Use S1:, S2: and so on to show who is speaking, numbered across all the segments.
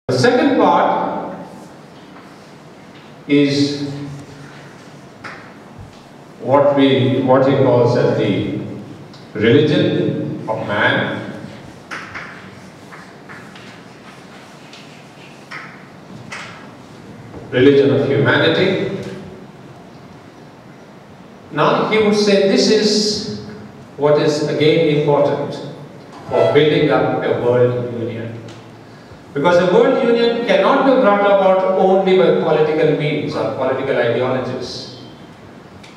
S1: The second part is what he calls as the religion of man, religion of humanity. Now he would say this is what is again important for building up a world union. Because a world union cannot be brought about only by political means or political ideologies.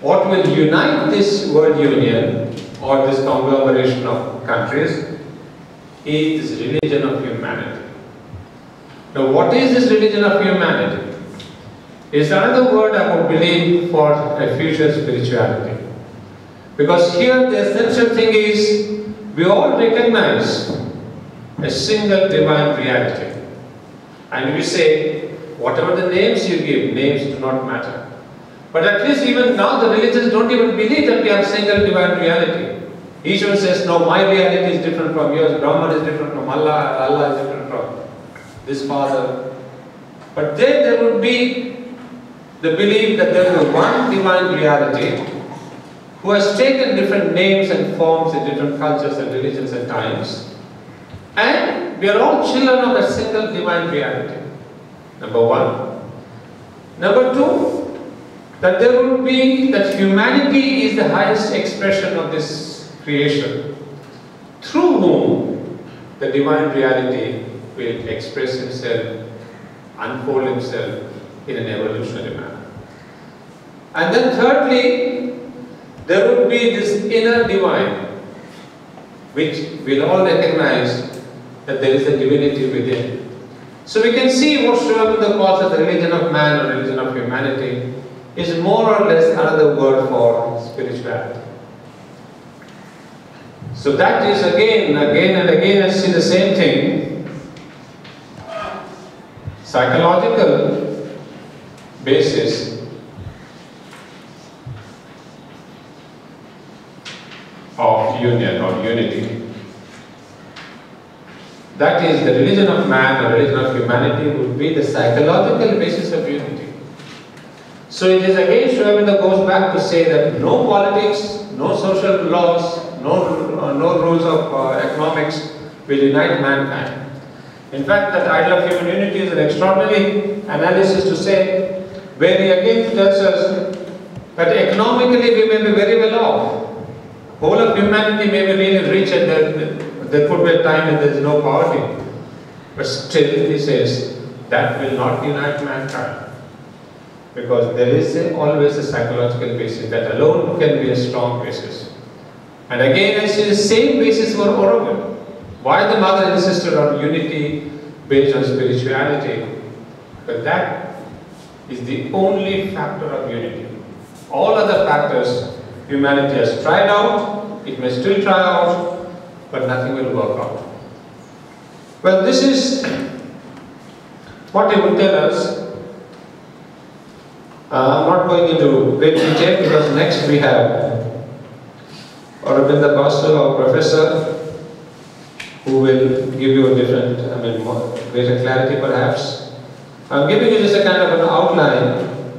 S1: What will unite this world union or this conglomeration of countries is this religion of humanity. Now what is this religion of humanity? It's another word I would believe for a future spirituality. Because here the essential thing is we all recognize a single divine reality. And we say, whatever the names you give, names do not matter. But at least even now the religions don't even believe that we have single divine reality. Each one says, no, my reality is different from yours, Brahman is different from Allah, Allah is different from this Father. But then there would be the belief that there is one divine reality who has taken different names and forms in different cultures and religions and times. And we are all children of that single divine reality. Number one. Number two, that there will be that humanity is the highest expression of this creation, through whom the divine reality will express himself, unfold himself in an evolutionary manner. And then thirdly, there would be this inner divine, which we'll all recognize that there is a divinity within. So we can see what Sri Aurobindo calls as the religion of man or religion of humanity is more or less another word for spirituality. So that is again and again I see the same thing. Psychological basis of union or unity. That is, the religion of man or religion of humanity would be the psychological basis of unity. So it is again, Sri Aurobindo goes back to say that no politics, no social laws, no rules of economics will unite mankind. In fact, that idea of human unity is an extraordinary analysis to say, where he again tells us that economically we may be very well off. Whole of humanity may be really rich and there could be a time when there is no poverty. But still, he says, that will not unite mankind. Because there is always a psychological basis that alone can be a strong basis. And again, I see the same basis for Aurobindo. Why the mother insisted on unity based on spirituality? But that is the only factor of unity. All other factors humanity has tried out, it may still try out, but nothing will work out. Well, this is what he would tell us. I'm not going into great detail because next we have Aurobindo Pastor, our professor, who will give you a different, greater clarity perhaps. I'm giving you just a kind of an outline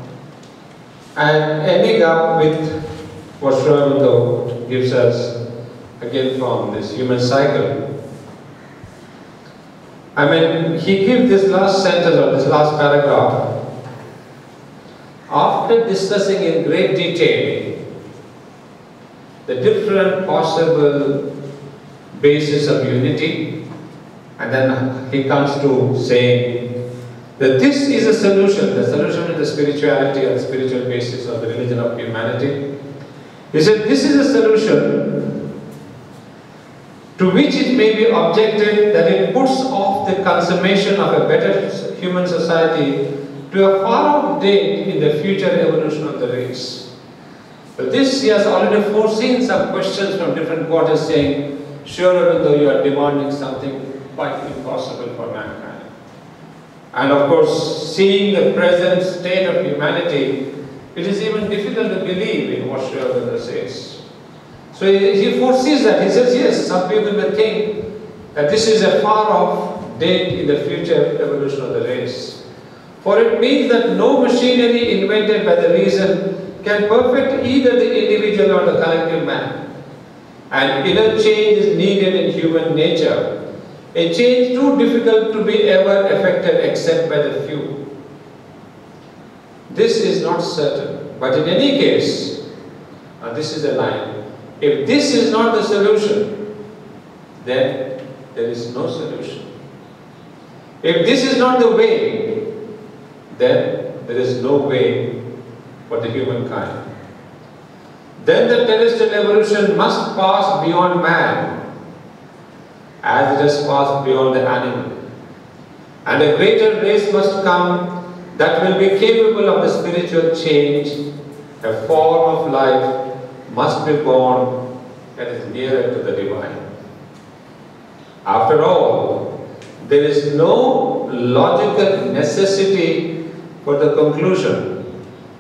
S1: and ending up with what Sri Aurobindo gives us again from this human cycle. He gives this last sentence or this last paragraph after discussing in great detail the different possible bases of unity, and then he comes to saying that this is a solution, the solution to the spirituality or the spiritual basis of the religion of humanity. He said this is a solution to which it may be objected that it puts off the consummation of a better human society to a far-off date in the future evolution of the race. But this he has already foreseen some questions from different quarters saying, sure, even though you are demanding something quite impossible for mankind. And of course, seeing the present state of humanity, it is even difficult to believe in what Sri Aurobindo says. So he foresees that. He says, yes, some people may think that this is a far-off date in the future evolution of the race. For it means that no machinery invented by the reason can perfect either the individual or the collective man. An inner change is needed in human nature, a change too difficult to be ever effected except by the few. This is not certain, but in any case, and this is the line, if this is not the solution, then there is no solution. If this is not the way, then there is no way for the humankind. Then the terrestrial evolution must pass beyond man, as it has passed beyond the animal. And a greater race must come that will be capable of the spiritual change. A form of life must be born that is nearer to the divine. After all, there is no logical necessity for the conclusion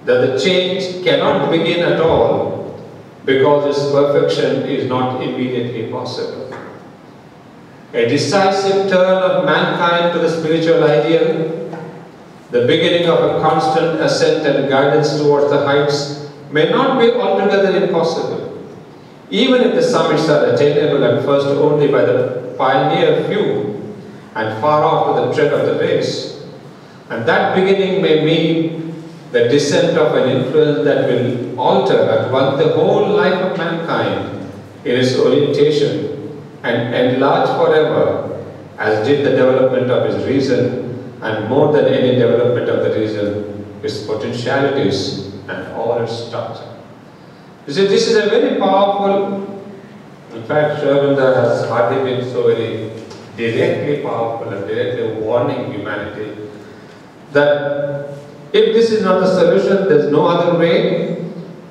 S1: that the change cannot begin at all because its perfection is not immediately possible. A decisive turn of mankind to the spiritual ideal, the beginning of a constant ascent and guidance towards the heights, may not be altogether impossible, even if the summits are attainable at first only by the pioneer few and far off to the tread of the race. And that beginning may mean the descent of an influence that will alter at once the whole life of mankind in its orientation and enlarge forever, as did the development of his reason, and more than any development of the reason, its potentialities and all its structure. You see, this is a very powerful, in fact, Aurobindo has hardly been so very directly powerful and directly warning humanity that if this is not the solution, there is no other way,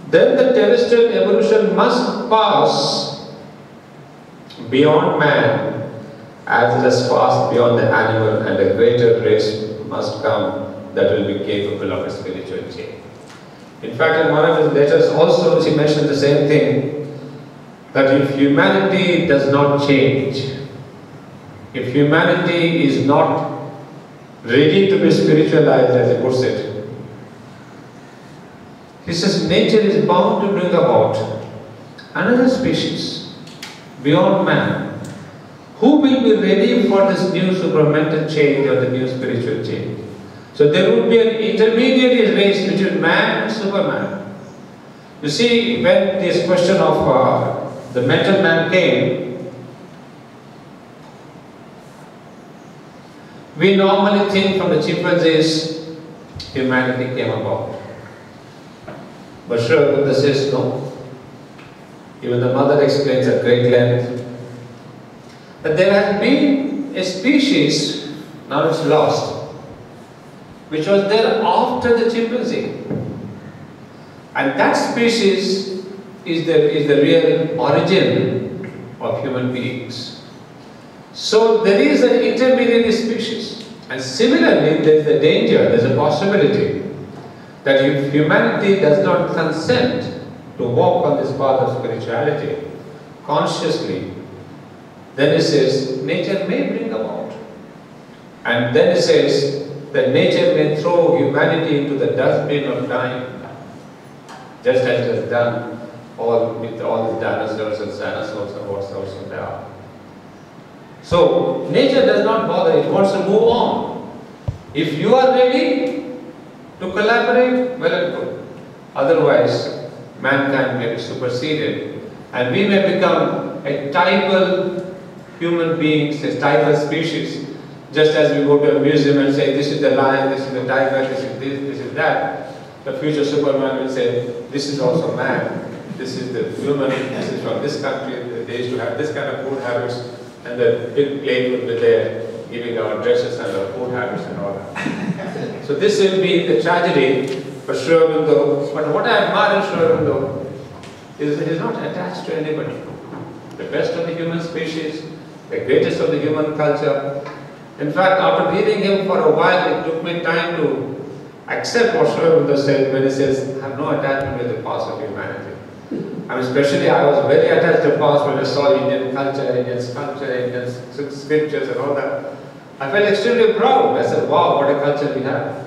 S1: then the terrestrial evolution must pass beyond man as it has passed beyond the animal, and a greater race must come that will be capable of a spiritual change. In fact, in one of his letters also he mentioned the same thing, that if humanity does not change, if humanity is not ready to be spiritualized, as he puts it, he says nature is bound to bring about another species beyond man who will be ready for this new supramental change or the new spiritual change. So there would be an intermediate race between man and superman. You see, when this question of the mental man came, we normally think from the chimpanzees humanity came about. But Aurobindo says no. Even the mother explains at great length that there has been a species, now it's lost, which was there after the chimpanzee. And that species is the real origin of human beings. So there is an intermediate species. And similarly, there is a danger, there is a possibility that if humanity does not consent to walk on this path of spirituality consciously, then it says nature may bring about. And then it says that nature may throw humanity into the dustbin of time, just as it has done with all the dinosaurs and dinosaurs and whatsoever they are. So nature does not bother, it wants to move on. If you are ready to collaborate, well and good. Otherwise, mankind may be superseded and we may become a typal human beings, a typal species. Just as we go to a museum and say, this is the lion, this is the tiger, this is this is that, the future Superman will say, this is also man, this is the human, this is from this country, they used to have this kind of food habits, and the big plate would be there, giving our dresses and our food habits and all that. So this will be the tragedy for Aurobindo. But what I admire in Aurobindo is it is not attached to anybody. The best of the human species, the greatest of the human culture. In fact, after reading him for a while, it took me time to accept what Aurobindo said when he says, I have no attachment with the past of humanity. And especially I was very attached to the past when I saw Indian culture, Indian sculpture, Indian scriptures and all that. I felt extremely proud. I said, wow, what a culture we have.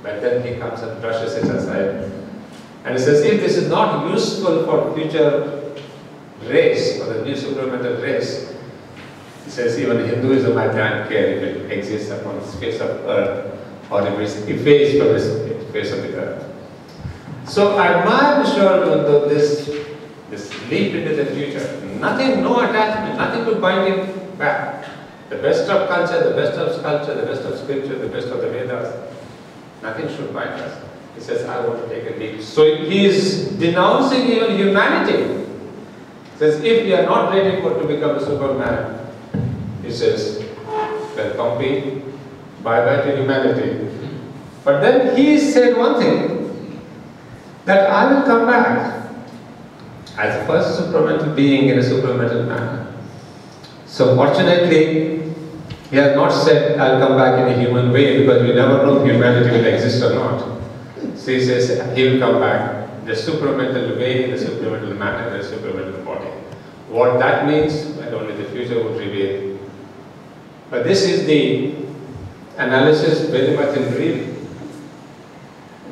S1: But then he comes and brushes it aside. And he says, if this is not useful for future race, for the new supramental race, he says, even Hinduism I can't care if it exists upon the face of earth or if it's effaced from the face of the earth. So I admire Mr. Aurobindo, this leap into the future. Nothing, no attachment, nothing to bind him back. The best of culture, the best of sculpture, the best of scripture, the best of the Vedas, nothing should bind us. He says, I want to take a leap. So he is denouncing even humanity. He says, if we are not ready to become a Superman, he says, well, compete, bye-bye to humanity. But then he said one thing, that I will come back as the first supramental being in a supramental manner. So fortunately, he has not said, I'll come back in a human way, because we never know if humanity will exist or not. So he says, he will come back the supramental way, in the supramental manner, in the supramental body. What that means, well, only the future would reveal. But this is the analysis very much in brief.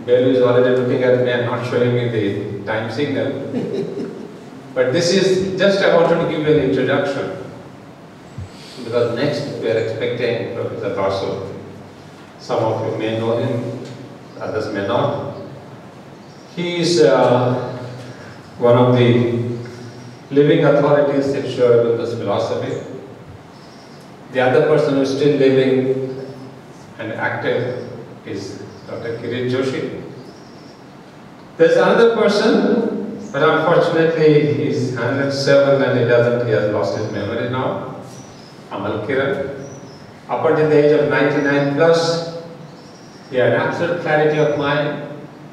S1: Belu is already looking at me and not showing me the time signal. But this is just, I wanted to give you an introduction. Because next we are expecting Professor Basu. Some of you may know him, others may not. He is one of the living authorities in Aurobindo's philosophy. The other person who is still living and active is Dr. Kirit Joshi. There's another person, but unfortunately he's 107 and he has lost his memory now. Amal Kiran. Up until the age of 99 plus, he had absolute clarity of mind.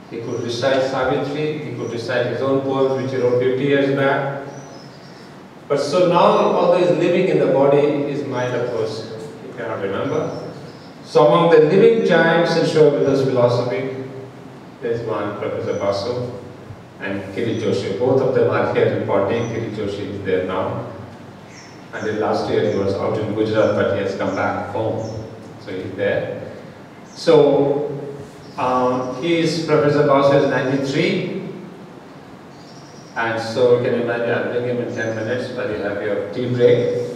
S1: He could recite Savitri, he could recite his own poems which he wrote 50 years back. But so now, although he is living in the body, his mind, of course, he cannot remember. So among the living giants in Aurobindo's philosophy, there is one, Professor Basu and Kirit Joshi. Both of them are here reporting. Kirit Joshi is there now. Until last year he was out in Gujarat, but he has come back home. So he's there. So Professor Basu is 93. And so you can imagine, I'll bring him in 10 minutes, but you'll have your tea break.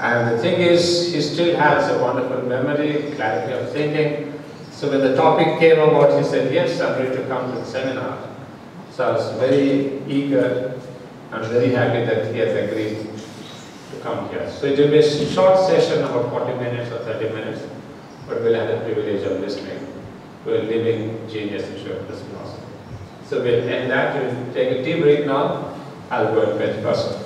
S1: And the thing is, he still has a wonderful memory, clarity of thinking. So when the topic came about, he said, yes, I'm ready to come to the seminar. So I was very eager and very happy that he has agreed to come here. So it will be a short session, about 40 minutes or 30 minutes, but we'll have the privilege of listening to a living genius in Aurobindo's philosophy. So we'll end that, we'll take a tea break now. I'll go and fetch Basu.